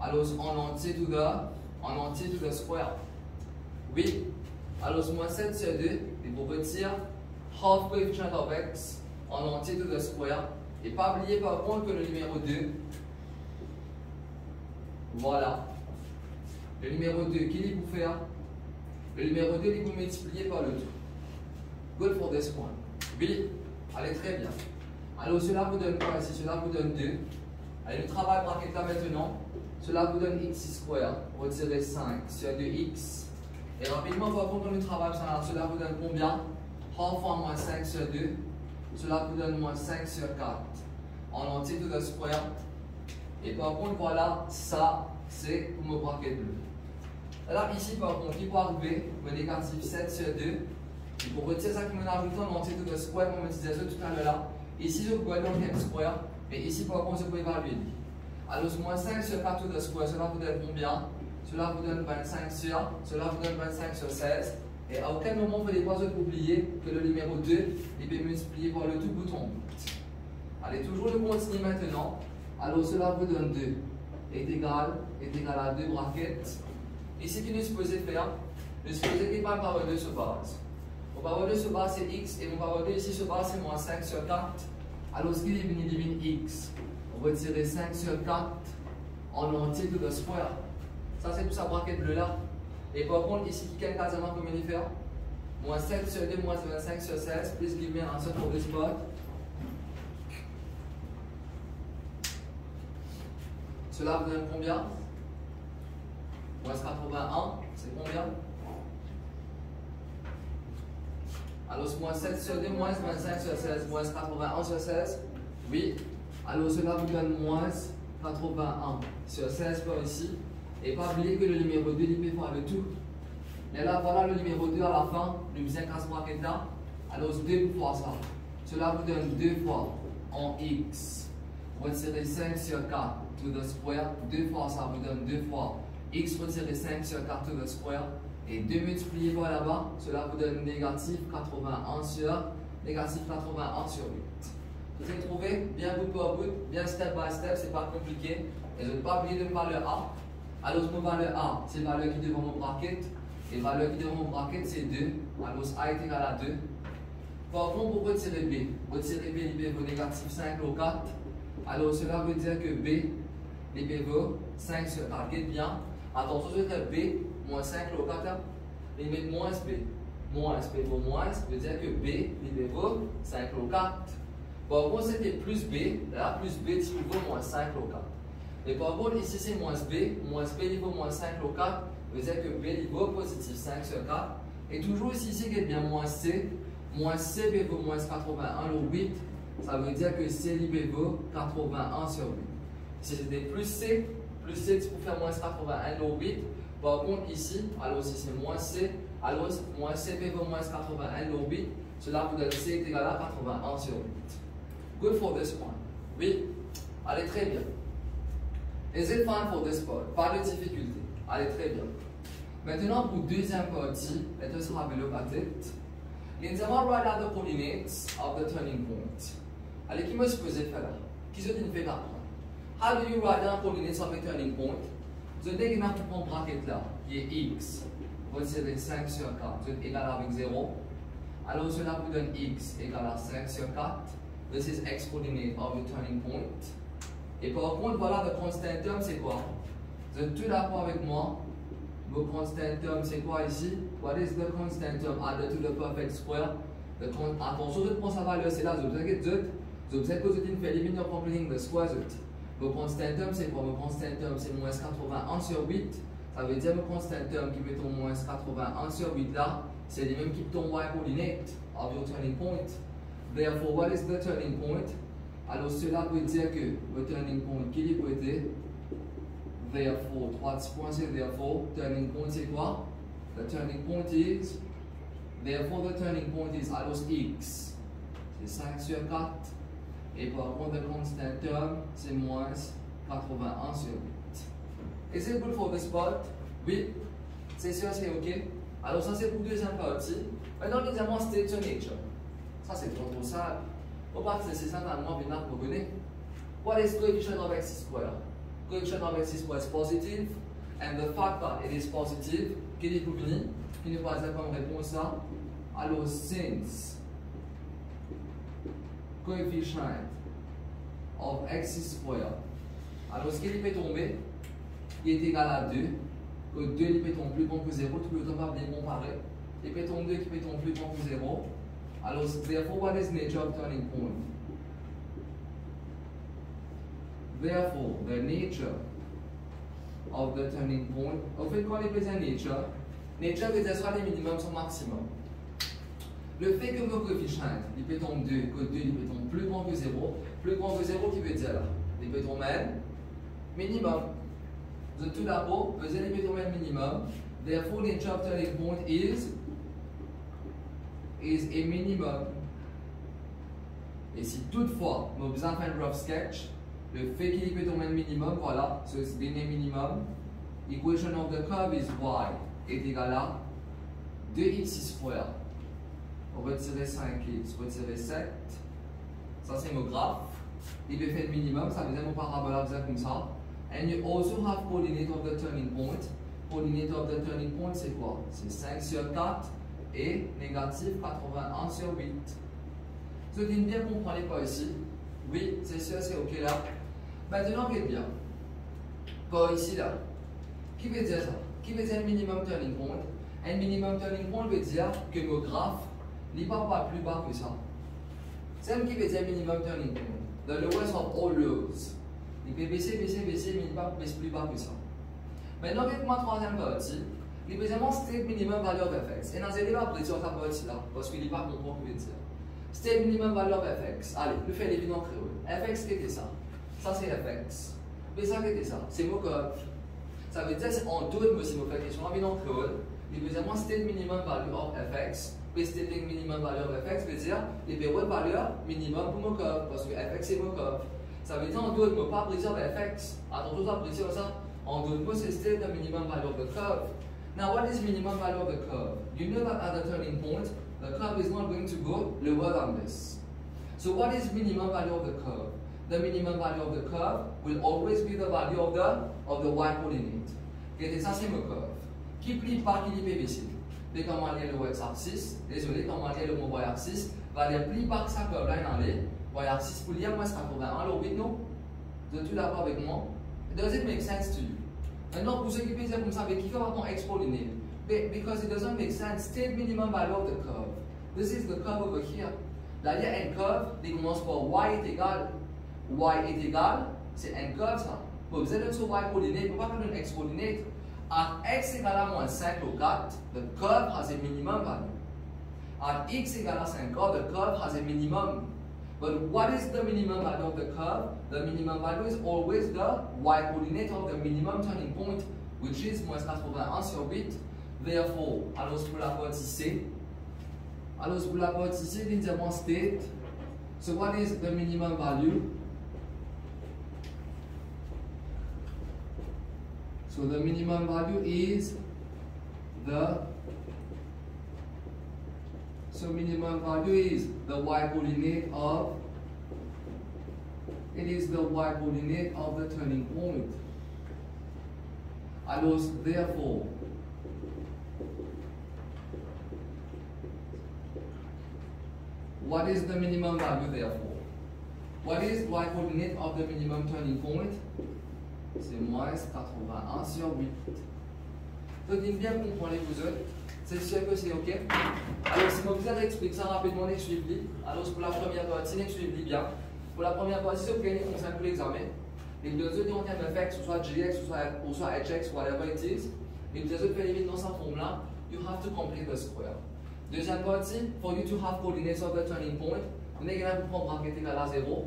Alors en entier to the square. Oui. Alors moins 7 sur 2. Et pour retirer half coefficient of x en entier to the square. Et pas oublier par contre que le numéro 2, voilà, le numéro 2, qu'il vous faire? Le numéro 2, il vous multiplier par le tout. Good for this one. Oui, allez très bien. Alors cela vous donne quoi ici? Cela vous donne 2. Allez, le travail bracket là maintenant. Cela vous donne x square, retirer 5 sur 2x. Et rapidement, par contre, on travaille ça, cela vous donne combien? Half fois moins 5 sur 2. Cela vous donne moins 5 sur 4 en entier to the square. Et par contre, voilà, ça c'est pour mon bracket bleu. Alors ici, par contre, il peut arriver le négatif 7 sur 2. Et pour retirer ça qui me rajoute en entier to the square, comme on disait ça tout à l'heure là. Ici, je peux aller dans le square. Mais ici, par contre, je peux évaluer. Alors, moins 5 sur 4 to the square, cela vous donne combien? Cela vous donne 25 sur 16. Et à aucun moment, vous ne pouvez pas oublier que le numéro 2 il peut multiplier par le tout bouton. Allez, toujours le continue maintenant. Alors, cela vous donne 2 est égal à 2 brackets. Ici, que nous supposons faire, nous supposons qu'il va par 2 sur base. Mon par 2 sur base, c'est x, et mon par 2 ici sur base, c'est moins 5 sur 4. Alors, ce qu'il divine x. On va retirer 5 sur 4 en entier to the square. Ça, c'est tout ça bracket bleu là. Et par contre, ici, quel quasiment comment il faire? Moins 7 sur 2, moins 25 sur 16. Please give me an answer for this part. Cela vous donne combien? Moins 81, c'est combien? Alors, moins 7 sur 2, moins 25 sur 16, moins 81 sur 16. Oui. Alors, cela vous donne moins 81 sur 16 par ici. Et pas oublier que le numéro 2, il peut faire le tout. Mais là, voilà le numéro 2 à la fin, le bien casse bracket là. Alors, 2 fois ça. Cela vous donne 2 fois en x. Retirer 5 sur 4 to the square. 2 fois ça vous donne 2 fois x retirer 5 sur 4 to the square. Et 2 multiplié par là-bas, cela vous donne négatif 81 sur 8. Vous avez trouvé bien bout par bout, bien step by step, c'est pas compliqué. Et je ne pas oublier de me valeur A. Alors, mon valeur A, c'est la valeur qui est devant mon bracket. Et la valeur qui est devant mon bracket, c'est 2. Alors, A est égal à 2. Par contre, pour retirer B, il vaut négatif 5 au 4. Alors, cela veut dire que B, il vaut 5 sur 4. Regardez bien. Attention, je vais faire B, moins 5 au 4. Il met moins B. Moins B vaut moins, veut dire que B, il vaut 5 au 4. Par contre, c'était plus B. Là, plus B, il vaut moins 5 au 4. Et par contre, ici c'est moins B il vaut moins 5 au 4, veut dire que B il vaut positif 5 sur 4. Et toujours ici, c'est bien moins C B vaut moins 81 au 8, ça veut dire que C il vaut 81 sur 8. Si c'était plus C, c'est pour faire moins 81 au 8. Par contre, ici, alors si c'est moins C, alors moins C B vaut moins 81 au 8, cela vous donne C est égal à 81 sur 8. Good for this one. Oui, allez très bien. Is it fine for this part? Pas de difficulté. Allez, très bien. Maintenant, pour deuxième partie, let us have a look at it. L'intervalle write out the coordinates of the turning point. Allez, qui me supposé faire là? Qui se dit faire apprendre? How do you write down coordinates of a turning point? Vous avez un bracket là, qui est x. Retirez 5 sur 4, vous êtes égal avec 0. Alors, cela vous donne x égal à 5 sur 4. This is x coordinate of the turning point. Et par contre, voilà, le constant terme, c'est quoi? Vous êtes tous d'accord avec moi? Le constant term, c'est quoi ici? What is the constant term added to the perfect square? Attention, je prends sa valeur, c'est là, vous inquiétez pas. Vous observez que vous faites éliminer completing the square root. Le constant term, c'est quoi? Le constant term, c'est moins 81 sur 8. Ça veut dire le constant term qui met ton moins 81 sur 8 là, c'est les mêmes qui ton y coordinate of your turning point. Therefore, what is the turning point? Alors, cela veut dire que le turning point qui est pointé. Therefore, 3 petits points c'est therefore. Turning point c'est quoi? The turning point is. Therefore, the turning point is alors x. C'est 5 sur 4. Et par contre, le constant term c'est moins 81 sur 8. Is it good for the spot? Oui. C'est sûr, c'est ok. Alors, ça c'est pour la deuxième partie. Maintenant, deuxièmement, state to nature. Ça c'est trop simple. Au parti c'est simplement binaire pour connaître. What is coefficient of x square? Coefficient of x square is positive, and the fact that it is positive, qui est pour venir, qui nous passe comme réponse ça. Alors, since coefficient of x square, alors ce qui peut tomber, il est égal à 2, que 2 il peut tomber plus grand que 0, tout le temps pas bien comparer, il peut tomber 2 qui peut tomber plus grand que 0. Alors, therefore, what is nature of turning point? Therefore, the nature of the turning point, au fait, quand on est présent nature, nature veut dire soit les minimums, soit maximum. Le fait que le coefficient, il peut tomber 2, que 2 il peut tomber plus grand que 0, plus grand que 0 qui veut dire là, il peut tomber minimum. De tout d'abord, il peut tomber minimum. Therefore, nature of turning point is a minimum. Et si toutefois, nous avons besoin de faire un rough sketch, le fait qu'il peut tomber un minimum, voilà, so it's been a minimum. Equation of the curve is y est égal à 2x square. On va tirer 5x, on va tirer 7. Ça c'est mon graphe. Il peut faire le minimum, ça veut dire mon parabole comme ça. And you also have coordinate of the turning point. Coordinate of the turning point c'est quoi? C'est 5 sur 4 et négatif 81 sur 8. Vous dites bien qu'on prend les pas ici. Oui, c'est sûr, c'est ok là. Maintenant, regardez bien. Pas ici là. Qui veut dire ça? Qui veut dire le minimum turning point? Un minimum turning point veut dire que le graphe n'est pas plus bas que ça. C'est ce qui veut dire minimum turning point. The lowest of all lows. Il peut baisser, mais il ne va pas baisser plus bas que ça. Maintenant, avec ma troisième partie, il peut dire state minimum value of fx. Et dans ce débat, on va partie là, parce qu'il n'est pas comprendre ce que veut dire. State minimum value of fx. Allez, le fait l'évident créole. Fx, qu'est-ce que c'est ça? Ça, c'est fx. Mais ça, qu'est-ce que c'est ça? C'est mon curve. Ça veut dire, en d'autres mots, si vous faites question évident créole, il veut dire state minimum value of fx. Puis stating minimum value of fx veut dire, il peut avoir valeur minimum pour mon curve, parce que fx, c'est mon curve. Ça veut dire, en d'autres mots, pas préciser fx. Attention à préciser ça. En d'autres mots, c'est state the minimum value of the curve. Now, what is minimum value of the curve? You know that at the turning point, the curve is not going to go lower than this. So what is minimum value of the curve? The minimum value of the curve will always be the value of the y coordinate. Okay, ça c'est mon curve. Qui plie pas, qui peut baisser. Dès qu'on va lire le y-axis, désolé, quand on va lire le mot y-axis, va lire plie pas que ça curve là dans les y-axis pour lire moins 81. Alors oui, non? Vous êtes tous d'accord avec moi? Does it make sense to you? Maintenant, pour ceux qui peuvent dire comme ça, avec qui va on expolinate? Because it doesn't make sense. State minimum value of the curve. This is the curve over here. Là, il y a un curve qui commence par y est égal. Y est égal, c'est un curve ça. Vous avez sur y coordinate, vous ne pouvez pas faire une x coordinate. At x égale à moins 5 ou 4, the curve has a minimum value. At x égale à 50, the curve has a minimum. But what is the minimum value of the curve? The minimum value is always the y coordinate of the minimum turning point, which is moins 81 sur 8. Therefore, alors pour la partie C, l'intervalle state. So what is the minimum value? So the minimum value is the y coordinate of the turning point. Alors, therefore, what is the minimum value therefore? What is y coordinate of the minimum turning point? C'est moins 81 sur 8. Donc, il bien comprendre les vous autres. C'est sûr que c'est OK. Alors, si je vous explique ça rapidement, suivez. Alors, pour la première partie, suivez bien. Pour la première partie, vous prenez un simple examen. Les deux autres ont un effet, que ce soit GX ou soit HX, whatever it is. Les deux autres éliminent dans cette forme-là. You have to complete the square. Deuxième partie, for you to have coordinates of the turning point, vous n'avez qu'à prendre bracket égal à 0.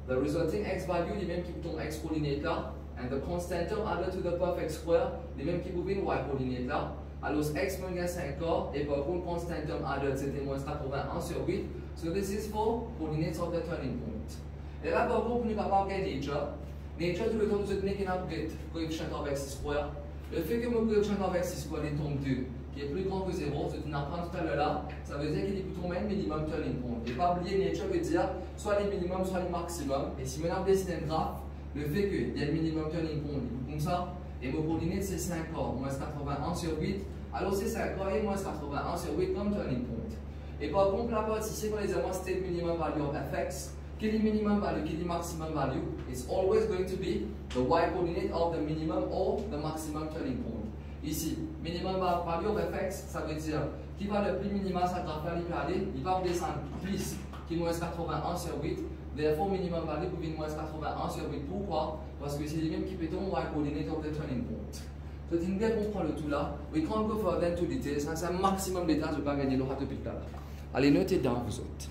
The resulting x value, les mêmes qui ton x coordinate là. And the constant term added to the perfect square, les mêmes qui vous y coordinate là. Alors, x moins 5 quarts, et par contre, constant term added, c'était moins 81 sur 8. So, this is for coordinates of the turning point. Et là, par contre, nous n'avons pas regardé nature. Nature, tout le temps, nous avons un coefficient of x square. Le fait que mon coefficient of x square est tombe 2, qui est plus grand que 0, c'est une apprendre tout à l'heure là, ça veut dire qu'il est plutôt même minimum turning point. Et pas oublier, nature veut dire soit les minimums, soit les maximums. Et si maintenant, dessine un graphe, le fait qu'il y a le minimum turning point, comme ça, et mon coordinate c'est 5 quarts, moins 81 sur 8, alors c'est 5 quarts et moins 81 sur 8 comme turning point. Et par contre, la partie ici, quand les amants state minimum value of fx, quel est minimum value, quel est maximum value, it's always going to be the y coordinate of the minimum or the maximum turning point. Ici, minimum value of fx, ça veut dire qui va le plus minimum, ça graphe il peut aller, il va descendre plus qui est moins 81 sur 8. Therefore, minimum value pour moins 81 sur 8. Pourquoi? Parce que c'est les mêmes qui pétont y coordinate of the turning point. Donc, il bien comprendre le tout là. We can't go further into details. C'est un maximum d'états, je ne vais pas gagner le rat depuis là. Allez, notez dans vous autres.